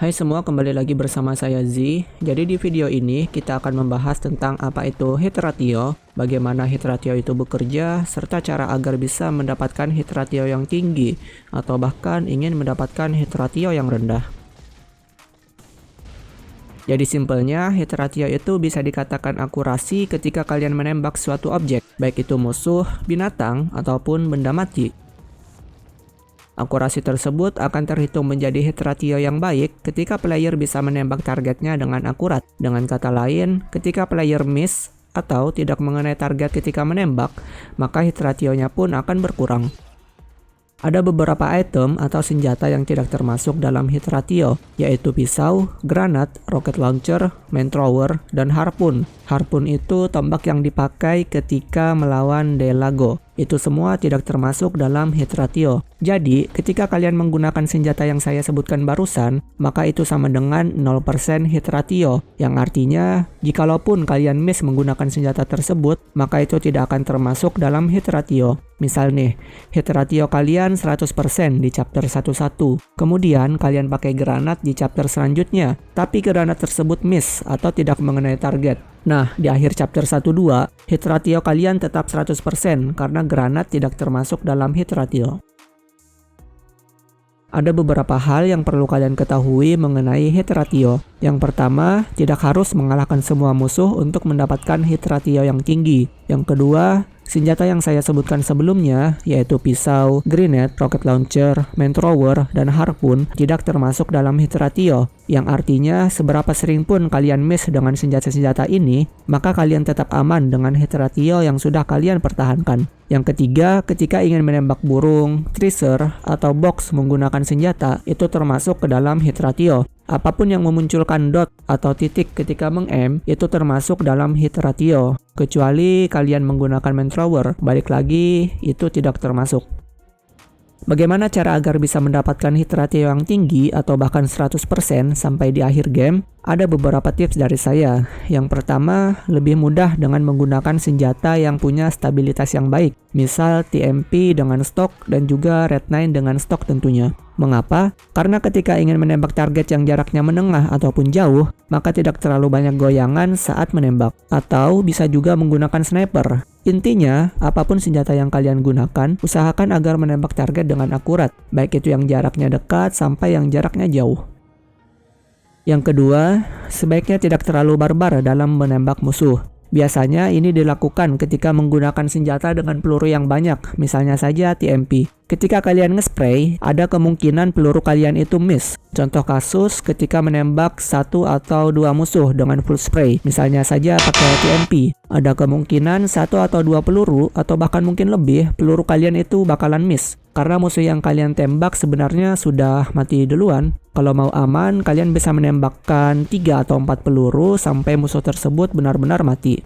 Hai semua, kembali lagi bersama saya Z. Jadi di video ini kita akan membahas tentang apa itu hit ratio, bagaimana hit ratio itu bekerja, serta cara agar bisa mendapatkan hit ratio yang tinggi atau bahkan ingin mendapatkan hit ratio yang rendah. Jadi simpelnya, hit ratio itu bisa dikatakan akurasi ketika kalian menembak suatu objek, baik itu musuh, binatang, ataupun benda mati. Akurasi tersebut akan terhitung menjadi hit ratio yang baik ketika player bisa menembak targetnya dengan akurat. Dengan kata lain, ketika player miss atau tidak mengenai target ketika menembak, maka hit ratio-nya pun akan berkurang. Ada beberapa item atau senjata yang tidak termasuk dalam hit ratio, yaitu pisau, granat, rocket launcher, main thrower, dan harpoon. Harpoon itu tombak yang dipakai ketika melawan Delago. Itu semua tidak termasuk dalam hit ratio. Jadi, ketika kalian menggunakan senjata yang saya sebutkan barusan, maka itu sama dengan 0% hit ratio, yang artinya jikalaupun kalian miss menggunakan senjata tersebut, maka itu tidak akan termasuk dalam hit ratio. Misal nih, hit ratio kalian 100% di chapter 11. Kemudian kalian pakai granat di chapter selanjutnya, tapi granat tersebut miss atau tidak mengenai target. Nah, di akhir chapter 12, hit ratio kalian tetap 100% karena granat tidak termasuk dalam hit ratio. Ada beberapa hal yang perlu kalian ketahui mengenai hit ratio. Yang pertama, tidak harus mengalahkan semua musuh untuk mendapatkan hit ratio yang tinggi. Yang kedua, senjata yang saya sebutkan sebelumnya, yaitu pisau, grenade, rocket launcher, main thrower, dan harpoon, tidak termasuk dalam hit ratio. Yang artinya, seberapa sering pun kalian miss dengan senjata-senjata ini, maka kalian tetap aman dengan hit ratio yang sudah kalian pertahankan. Yang ketiga, ketika ingin menembak burung, tracer, atau box menggunakan senjata, itu termasuk ke dalam hit ratio. Apapun yang memunculkan dot atau titik ketika meng-aim, itu termasuk dalam hit ratio. Kecuali kalian menggunakan main thrower, balik lagi, itu tidak termasuk. Bagaimana cara agar bisa mendapatkan hit ratio yang tinggi atau bahkan 100% sampai di akhir game? Ada beberapa tips dari saya. Yang pertama, lebih mudah dengan menggunakan senjata yang punya stabilitas yang baik. Misal TMP dengan stok dan juga Red 9 dengan stok tentunya. Mengapa? Karena ketika ingin menembak target yang jaraknya menengah ataupun jauh, maka tidak terlalu banyak goyangan saat menembak. Atau bisa juga menggunakan sniper. Intinya, apapun senjata yang kalian gunakan, usahakan agar menembak target dengan akurat, baik itu yang jaraknya dekat sampai yang jaraknya jauh. Yang kedua, sebaiknya tidak terlalu barbar dalam menembak musuh. Biasanya ini dilakukan ketika menggunakan senjata dengan peluru yang banyak, misalnya saja TMP. Ketika kalian nge-spray, ada kemungkinan peluru kalian itu miss. Contoh kasus ketika menembak 1 atau 2 musuh dengan full spray, misalnya saja pakai TMP. Ada kemungkinan 1 atau 2 peluru, atau bahkan mungkin lebih, peluru kalian itu bakalan miss. Karena musuh yang kalian tembak sebenarnya sudah mati duluan. Kalau mau aman, kalian bisa menembakkan 3 atau 4 peluru sampai musuh tersebut benar-benar mati.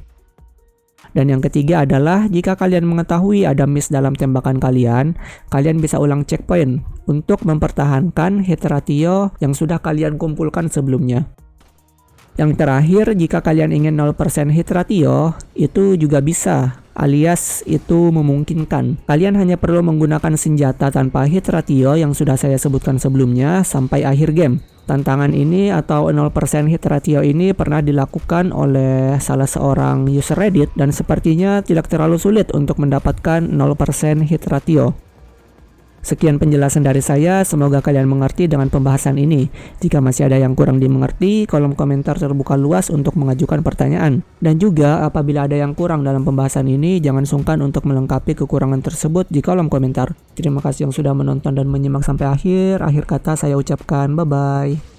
Dan yang ketiga adalah jika kalian mengetahui ada miss dalam tembakan kalian bisa ulang checkpoint untuk mempertahankan hit ratio yang sudah kalian kumpulkan sebelumnya. Yang terakhir, jika kalian ingin 0% hit ratio, itu juga bisa, alias itu memungkinkan. Kalian hanya perlu menggunakan senjata tanpa hit ratio yang sudah saya sebutkan sebelumnya sampai akhir game. Tantangan ini atau 0% hit ratio ini pernah dilakukan oleh salah seorang user Reddit dan sepertinya tidak terlalu sulit untuk mendapatkan 0% hit ratio. Sekian penjelasan dari saya, semoga kalian mengerti dengan pembahasan ini. Jika masih ada yang kurang dimengerti, kolom komentar terbuka luas untuk mengajukan pertanyaan. Dan juga apabila ada yang kurang dalam pembahasan ini, jangan sungkan untuk melengkapi kekurangan tersebut di kolom komentar. Terima kasih yang sudah menonton dan menyimak sampai akhir. Akhir kata saya ucapkan bye-bye.